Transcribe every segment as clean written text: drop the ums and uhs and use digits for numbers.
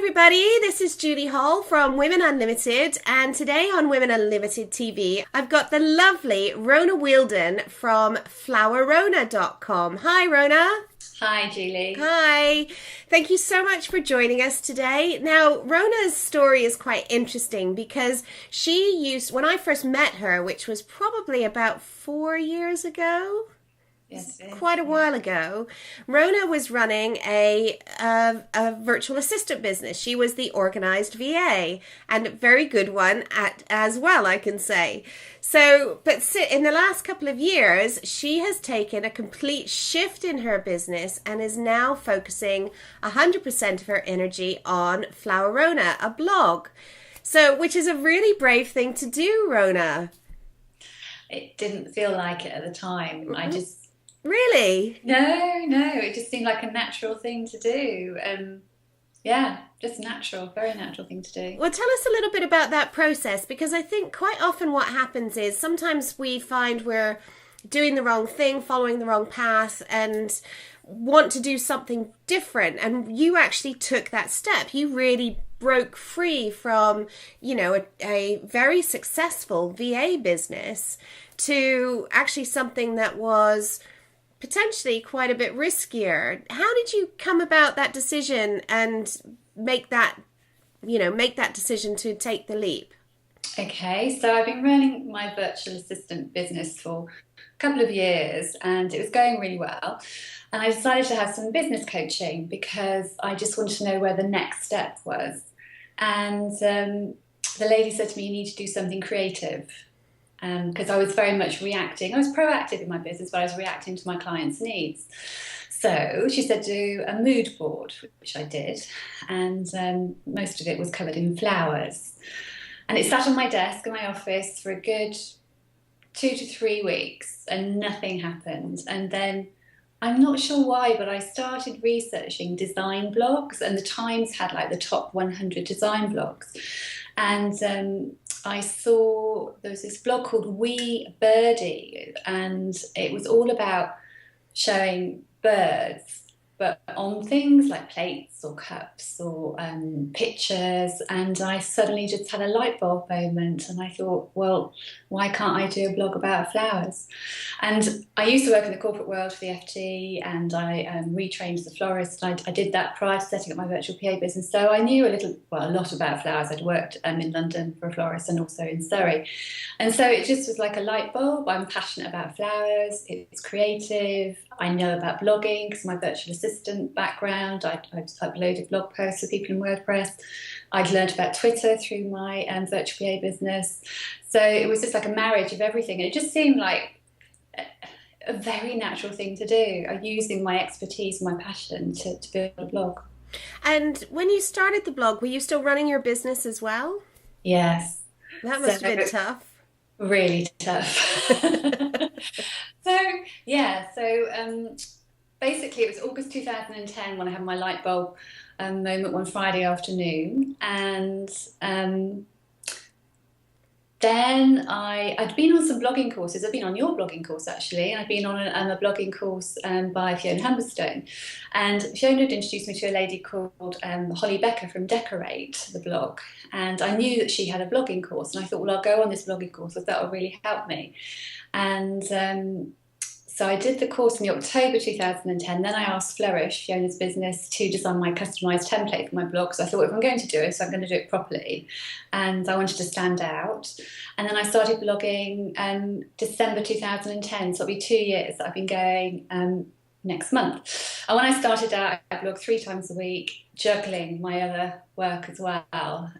everybody, this is Julie Hall from Women Unlimited, and today on Women Unlimited TV, I've got the lovely Rona Wheeldon from flowerrona.com. Hi, Rona. Hi, Julie. Hi. Thank you so much for joining us today. Now, Rona's story is quite interesting because when I first met her, which was probably about 4 years ago, Yes, quite a while ago, Rona was running a virtual assistant business. She was the organized VA, and a very good one as well, I can say. But in the last couple of years, she has taken a complete shift in her business and is now focusing 100% of her energy on Flower Rona, a blog. Which is a really brave thing to do, Rona. It didn't feel like it at the time. Really? No, it just seemed like a natural thing to do. Just natural, very natural thing to do. Well, tell us a little bit about that process, because I think quite often what happens is sometimes we find we're doing the wrong thing, following the wrong path, and want to do something different. And you actually took that step. You really broke free from, a very successful VA business to actually something that was potentially quite a bit riskier. How did you come about that decision and make that decision to take the leap? Okay, so I've been running my virtual assistant business for a couple of years and it was going really well. And I decided to have some business coaching because I just wanted to know where the next step was. And the lady said to me, you need to do something creative. Because I was very much reacting. I was proactive in my business, but I was reacting to my clients' needs. So she said do a mood board, which I did, and most of it was covered in flowers. And it sat on my desk in my office for a good 2 to 3 weeks, and nothing happened. And then I'm not sure why, but I started researching design blogs, and the Times had like the top 100 design blogs. And I saw there was this blog called Wee Birdie, and it was all about showing birds, but on things like plates or cups or pictures. And I suddenly just had a light bulb moment, and I thought, well, why can't I do a blog about flowers? And I used to work in the corporate world for the FT, and I retrained as a florist. I did that prior to setting up my virtual PA business, so I knew a lot about flowers. I'd worked in London for a florist and also in Surrey, and so it just was like a light bulb. I'm passionate about flowers. It's creative. I know about blogging because my virtual assistant background. I'd uploaded blog posts for people in WordPress. I'd learned about Twitter through my virtual PA business. So it was just like a marriage of everything. And it just seemed like a very natural thing to do, using my expertise and my passion to build a blog. And when you started the blog, were you still running your business as well? Yes. That must have been tough. Really tough. Basically it was August 2010 when I had my light bulb moment one Friday afternoon, and then I'd been on some blogging courses. I'd been on your blogging course actually, and I'd been on a blogging course by Fiona Humberstone, and Fiona had introduced me to a lady called Holly Becker from Decorate, the blog, and I knew that she had a blogging course, and I thought, well, I'll go on this blogging course, that will really help me. And so I did the course in October 2010. Then I asked Flourish, Fiona's business, to design my customised template for my blog. So I thought, if I'm going to do it, so I'm going to do it properly. And I wanted to stand out. And then I started blogging December 2010. So it'll be 2 years that I've been going next month. And when I started out, I blogged 3 times a week, juggling my other work as well.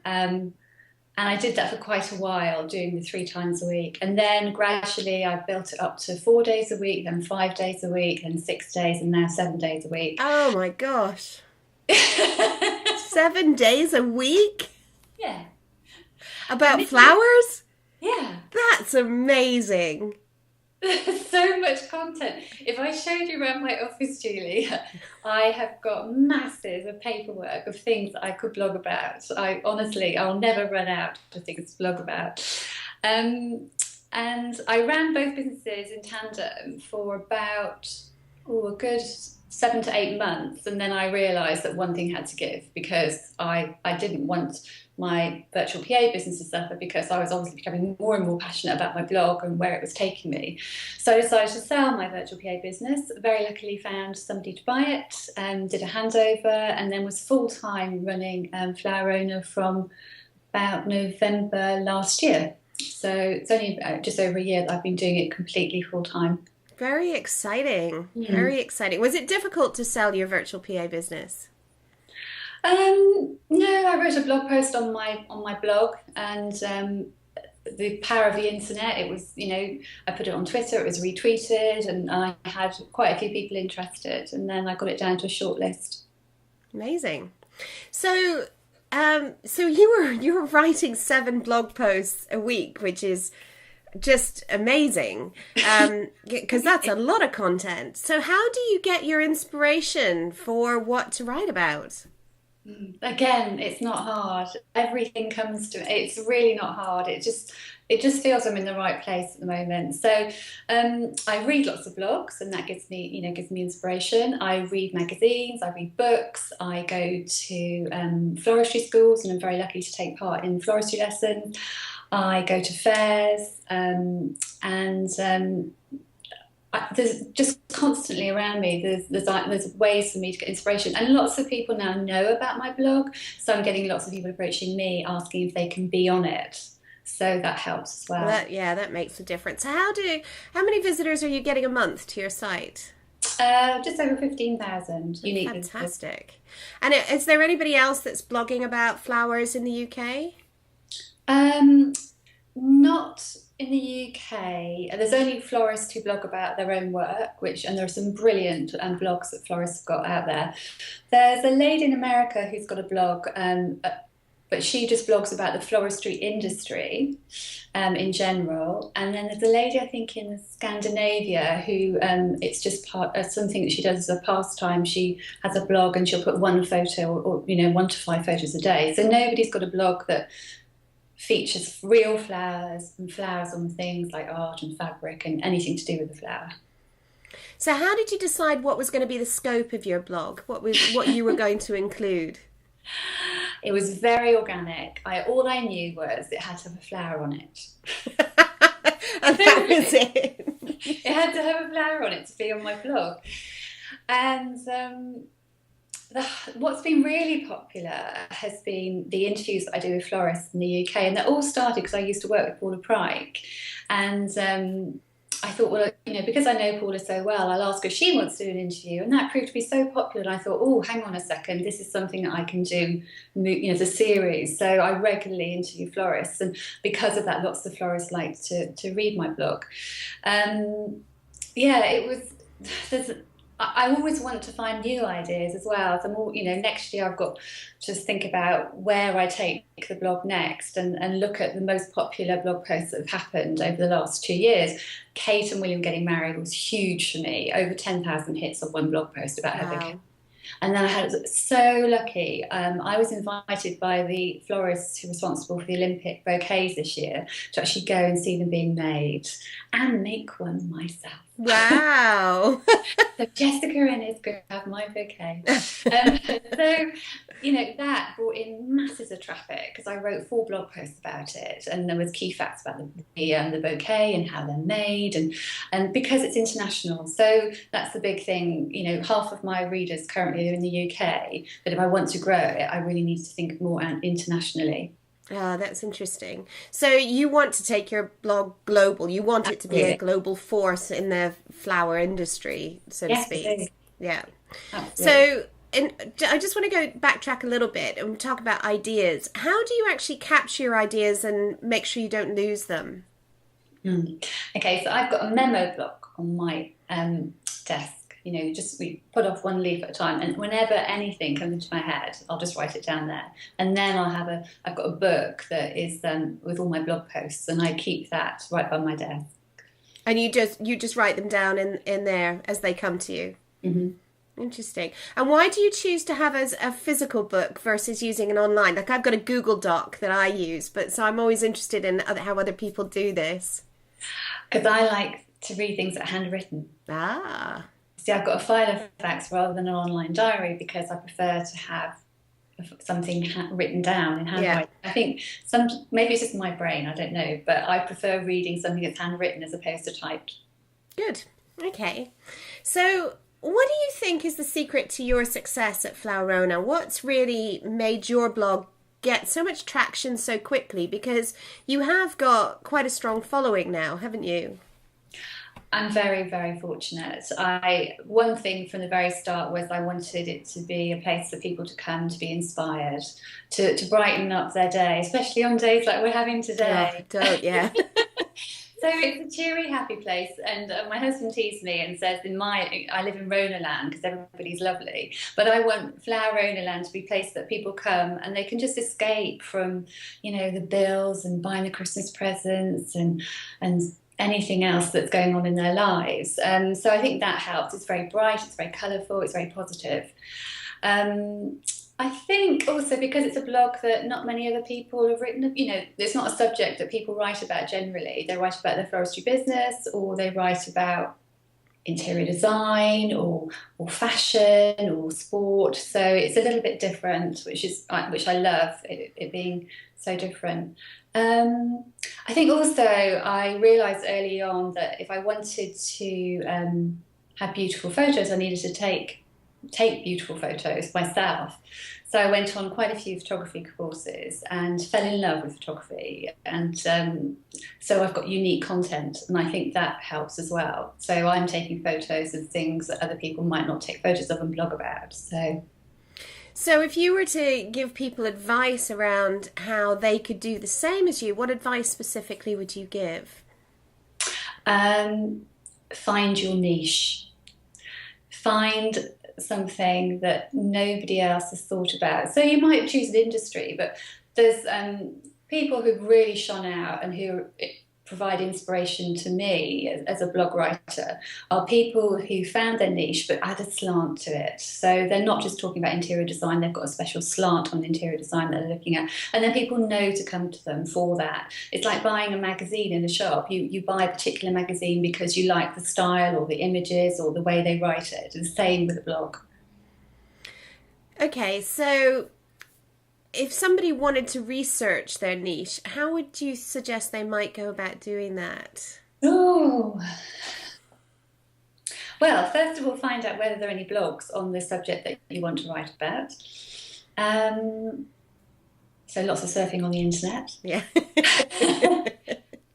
And I did that for quite a while, doing the 3 times a week. And then gradually I built it up to 4 days a week, then 5 days a week, then 6 days, and now 7 days a week. Oh my gosh. 7 days a week? Yeah. About flowers? Yeah. That's amazing. There's so much content. If I showed you around my office, Julie, I have got masses of paperwork of things that I could blog about. I'll never run out of things to blog about. And I ran both businesses in tandem for about a good 7 to 8 months, and then I realised that one thing had to give, because I didn't want my virtual PA business to suffer, because I was obviously becoming more and more passionate about my blog and where it was taking me. So I decided to sell my virtual PA business. Very luckily found somebody to buy it, and did a handover, and then was full-time running Flower Rona from about November last year. So it's only just over a year that I've been doing it completely full-time. Very exciting. Very exciting. Was it difficult to sell your virtual PA business? No, I wrote a blog post on my blog, and the power of the internet. It was, I put it on Twitter, it was retweeted, and I had quite a few people interested, and then I got it down to a short list. Amazing. So, so you were writing 7 blog posts a week, which is just amazing, because that's a lot of content. So how do you get your inspiration for what to write about? Again, it's not hard. Everything comes to me. It's really not hard. It just feels I'm in the right place at the moment. So I read lots of blogs, and that gives me inspiration. I read magazines, I read books, I go to floristry schools, and I'm very lucky to take part in floristry lessons. I go to fairs, and there's just constantly around me. There's ways for me to get inspiration, and lots of people now know about my blog. So I'm getting lots of people approaching me asking if they can be on it. So that helps as well. That makes a difference. How many visitors are you getting a month to your site? Just over 15,000 unique visitors. Fantastic. And is there anybody else that's blogging about flowers in the UK? Not in the UK. There's only florists who blog about their own work, and there are some brilliant blogs that florists have got out there. There's a lady in America who's got a blog, but she just blogs about the floristry industry in general. And then there's a lady, I think, in Scandinavia who it's just something that she does as a pastime. She has a blog, and she'll put one photo or 1 to 5 photos a day. So nobody's got a blog that features real flowers and flowers on things like art and fabric and anything to do with the flower. So how did you decide what was going to be the scope of your blog? What you were going to include? It was very organic. All I knew was it had to have a flower on it. And that was it. It had to have a flower on it to be on my blog. And what's been really popular has been the interviews that I do with florists in the UK, and they all started because I used to work with Paula Pryke, and I thought, well, because I know Paula so well, I'll ask her if she wants to do an interview, and that proved to be so popular. And I thought, oh, hang on a second, this is something that I can do, as a series. So I regularly interview florists, and because of that, lots of florists like to read my blog. I always want to find new ideas as well. So next year I've got to think about where I take the blog next, and look at the most popular blog posts that have happened over the last 2 years. Kate and William getting married was huge for me. Over 10,000 hits on one blog post about her bouquet. And then I was so lucky. I was invited by the florists who are responsible for the Olympic bouquets this year to actually go and see them being made and make one myself. Wow. So Jessica Ennis could have my bouquet. So, that brought in masses of traffic because I wrote 4 blog posts about it, and there was key facts about the bouquet and how they're made, and because it's international. So that's the big thing. Half of my readers currently are in the UK, but if I want to grow it, I really need to think more internationally. Oh, that's interesting. So you want to take your blog global. You want it to be a global force in the flower industry, so to speak. Absolutely. Yeah. Absolutely. So I just want to backtrack a little bit and talk about ideas. How do you actually capture your ideas and make sure you don't lose them? Okay, so I've got a memo block on my desk. We put off one leaf at a time, and whenever anything comes into my head, I'll just write it down there. And then I've got a book that is with all my blog posts, and I keep that right by my desk. And you just write them down in there as they come to you. Mm-hmm. Interesting. And why do you choose to have a physical book versus using an online? Like, I've got a Google Doc that I use, so I'm always interested in how other people do this. Because I like to read things that are handwritten. Ah. see, I've got a file of facts rather than an online diary because I prefer to have something written down in Yeah. handwriting. I think maybe it's just my brain, I don't know, but I prefer reading something that's handwritten as opposed to typed. Good. Okay. So, what do you think is the secret to your success at Flaurona? What's really made your blog get so much traction so quickly? Because you have got quite a strong following now, haven't you? I'm very, very fortunate. One thing from the very start was I wanted it to be a place for people to come to be inspired, to brighten up their day, especially on days like we're having Oh, today. don't, yeah. So it's a cheery, happy place. And my husband teased me and says, I live in Rona Land because everybody's lovely, but I want Flower Rona Land to be a place that people come and they can just escape from, the bills and buying the Christmas presents and anything else that's going on in their lives. So I think that helps. It's very bright, it's very colourful, it's very positive. Um, I think also because it's a blog that not many other people have written, it's not a subject that people write about generally. They write about their floristry business or they write about interior design or fashion or sport. So it's a little bit different, which I love, it being so different. I think also I realised early on that if I wanted to have beautiful photos, I needed to take beautiful photos myself. So I went on quite a few photography courses and fell in love with photography. And so I've got unique content, and I think that helps as well. So I'm taking photos of things that other people might not take photos of and blog about. So, if you were to give people advice around how they could do the same as you, what advice specifically would you give? Find your niche. Find something that nobody else has thought about. So you might choose an industry, but there's people who've really shone out and who provide inspiration to me as a blog writer are people who found their niche but add a slant to it. So they're not just talking about interior design, they've got a special slant on interior design that they're looking at. And then people know to come to them for that. It's like buying a magazine in a shop. You buy a particular magazine because you like the style or the images or the way they write it. It's the same with a blog. Okay, so if somebody wanted to research their niche, how would you suggest they might go about doing that? Oh, well, first of all, find out whether there are any blogs on the subject that you want to write about. So lots of surfing on the internet. Yeah.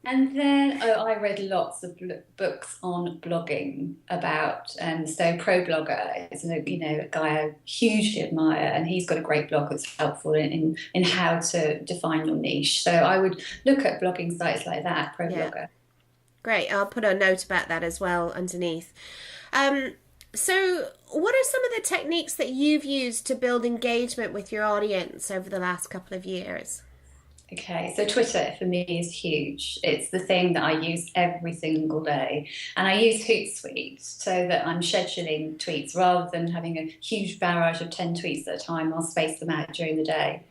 And then, I read lots of books on blogging about, so Pro Blogger is a guy I hugely admire, and he's got a great blog that's helpful in how to define your niche. So I would look at blogging sites like that, Pro Blogger. Great, I'll put a note about that as well underneath. So what are some of the techniques that you've used to build engagement with your audience over the last couple of years? Okay, so Twitter for me is huge. It's the thing that I use every single day. And I use Hootsuite so that I'm scheduling tweets rather than having a huge barrage of 10 tweets at a time. I'll space them out during the day.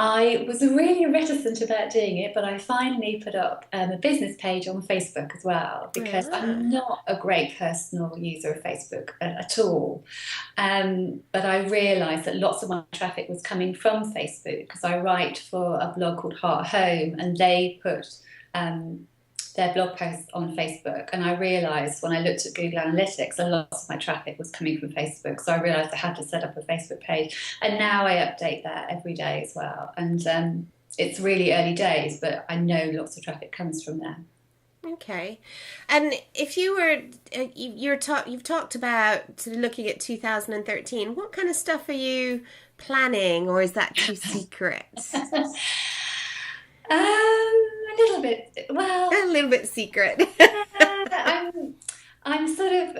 I was really reticent about doing it, but I finally put up a business page on Facebook as well, because I'm not a great personal user of Facebook at all. But I realised that lots of my traffic was coming from Facebook because I write for a blog called Heart Home, and they put their blog posts on Facebook. And I realised when I looked at Google Analytics, a lot of my traffic was coming from Facebook. So I realised I had to set up a Facebook page. And now I update that every day as well. And it's really early days, but I know lots of traffic comes from there. Okay. And if you were, you've talked about sort of looking at 2013, what kind of stuff are you planning, or is that too secret? A little bit. Well, a little bit secret. I'm sort of.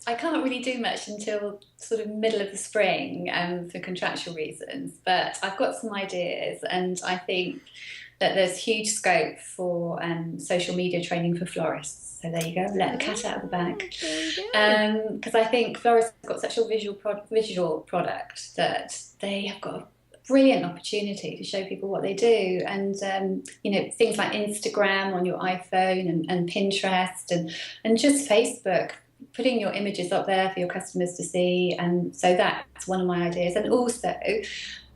I can't really do much until sort of middle of the spring, for contractual reasons. But I've got some ideas, and I think that there's huge scope for social media training for florists. So there you go. Let the cat out of the bag. Because I think florists have got such a visual product that they have got a brilliant opportunity to show people what they do. And things like Instagram on your iPhone and Pinterest and just Facebook putting your images up there for your customers to see. And so that's one of my ideas. And also,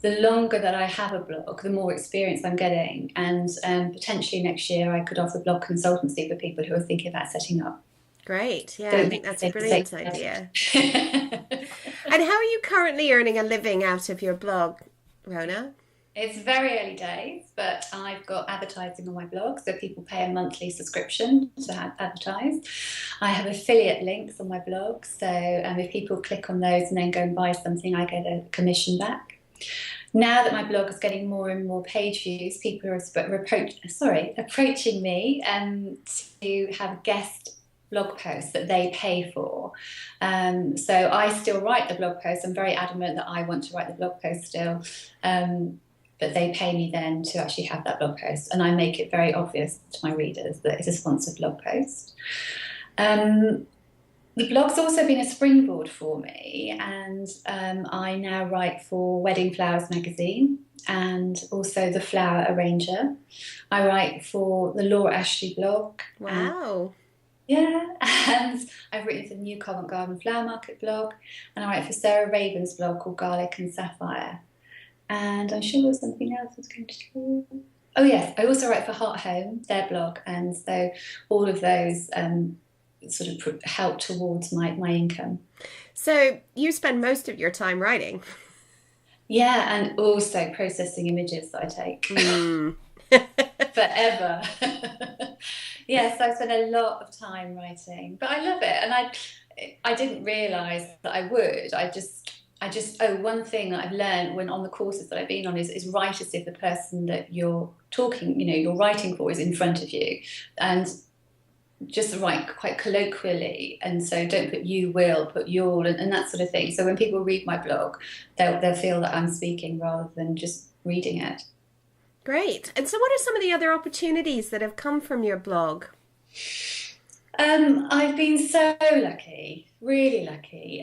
the longer that I have a blog, the more experience I'm getting. And potentially next year I could offer blog consultancy for people who are thinking about setting up. Great. Yeah, So I think that's a brilliant idea. And how are you currently earning a living out of your blog, Rona? It's very early days, but I've got advertising on my blog, so people pay a monthly subscription to advertise. I have affiliate links on my blog, so if people click on those and then go and buy something, I get a commission back. Now that my blog is getting more and more page views, people are approaching me to have guest blog posts that they pay for. So I still write the blog posts. I'm very adamant that I want to write the blog post still. But they pay me then to actually have that blog post. And I make it very obvious to my readers that it's a sponsored blog post. The blog's also been a springboard for me, and I now write for Wedding Flowers magazine and also the Flower Arranger. I write for the Laura Ashley blog. Wow. And I've written for the New Covent Garden Flower Market blog, and I write for Sarah Raven's blog called Garlic and Sapphire. And I'm sure there's something else I was going to do. Oh yes, I also write for Heart Home, their blog, and so all of those sort of help towards my income. So you spend most of your time writing? Yeah, and also processing images that I take. Forever. Yes, I spend a lot of time writing, but I love it, and I didn't realise that I would. I just one thing that I've learned when on the courses that I've been on is write as if the person that you're talking, you're writing for is in front of you, and just write quite colloquially, and so don't put you will, put you'll, and that sort of thing. So when people read my blog, they'll feel that I'm speaking rather than just reading it. Great. And so what are some of the other opportunities that have come from your blog? I've been so lucky, really lucky.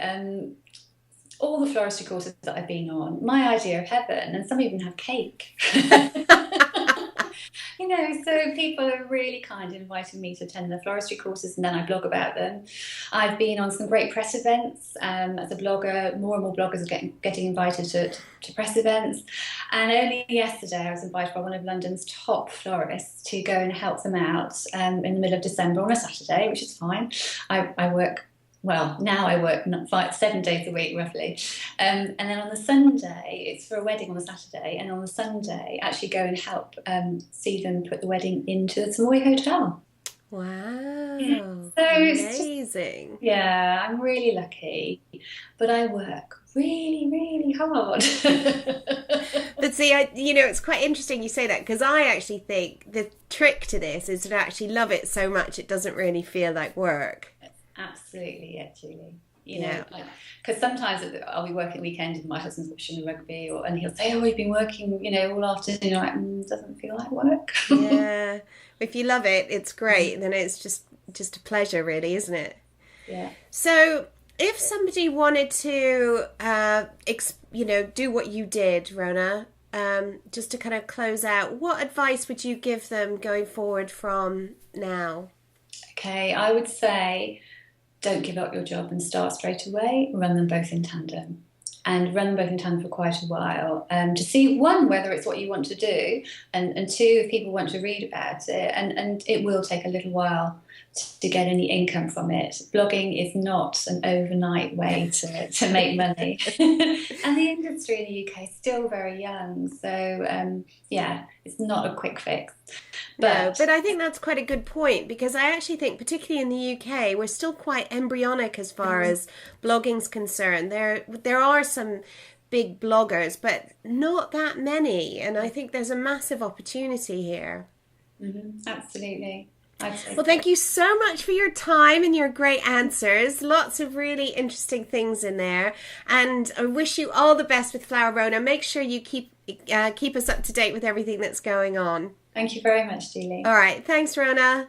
All the floristry courses that I've been on, my idea of heaven, and some even have cake. So people are really kind in inviting me to attend the floristry courses, and then I blog about them. I've been on some great press events as a blogger. More and more bloggers are getting invited to press events. And only yesterday I was invited by one of London's top florists to go and help them out in the middle of December on a Saturday, which is fine. I work. Well, now I work 7 days a week, roughly. And then on the Sunday, it's for a wedding on the Saturday. And on the Sunday, actually go and help see them put the wedding into the Savoy Hotel. Wow. Yeah. So amazing. I'm really lucky. But I work really, really hard. But see, it's quite interesting you say that, because I actually think the trick to this is to actually love it so much it doesn't really feel like work. Absolutely, yeah, Julie. Because sometimes I'll be working weekends and my husband's watching the rugby, and he'll say, "Oh, we've been working, all afternoon." Like, doesn't feel like work. Yeah, if you love it, it's great. Then it's just a pleasure, really, isn't it? Yeah. So, if somebody wanted to, do what you did, Rona, just to kind of close out, what advice would you give them going forward from now? Okay, I would say, don't give up your job and start straight away. Run them both in tandem, and run them both in tandem for quite a while to see, one, whether it's what you want to do, and two, if people want to read about it. And it will take a little while to get any income from it. Blogging is not an overnight way to make money. And the industry in the UK is still very young. So, it's not a quick fix. But I think that's quite a good point, because I actually think, particularly in the UK, we're still quite embryonic as far as blogging's concerned. There are some big bloggers, but not that many. And I think there's a massive opportunity here. Absolutely. Well, thank you so much for your time and your great answers. Lots of really interesting things in there. And I wish you all the best with Flower Rona. Make sure you keep us up to date with everything that's going on. Thank you very much, Julie. All right. Thanks, Rona.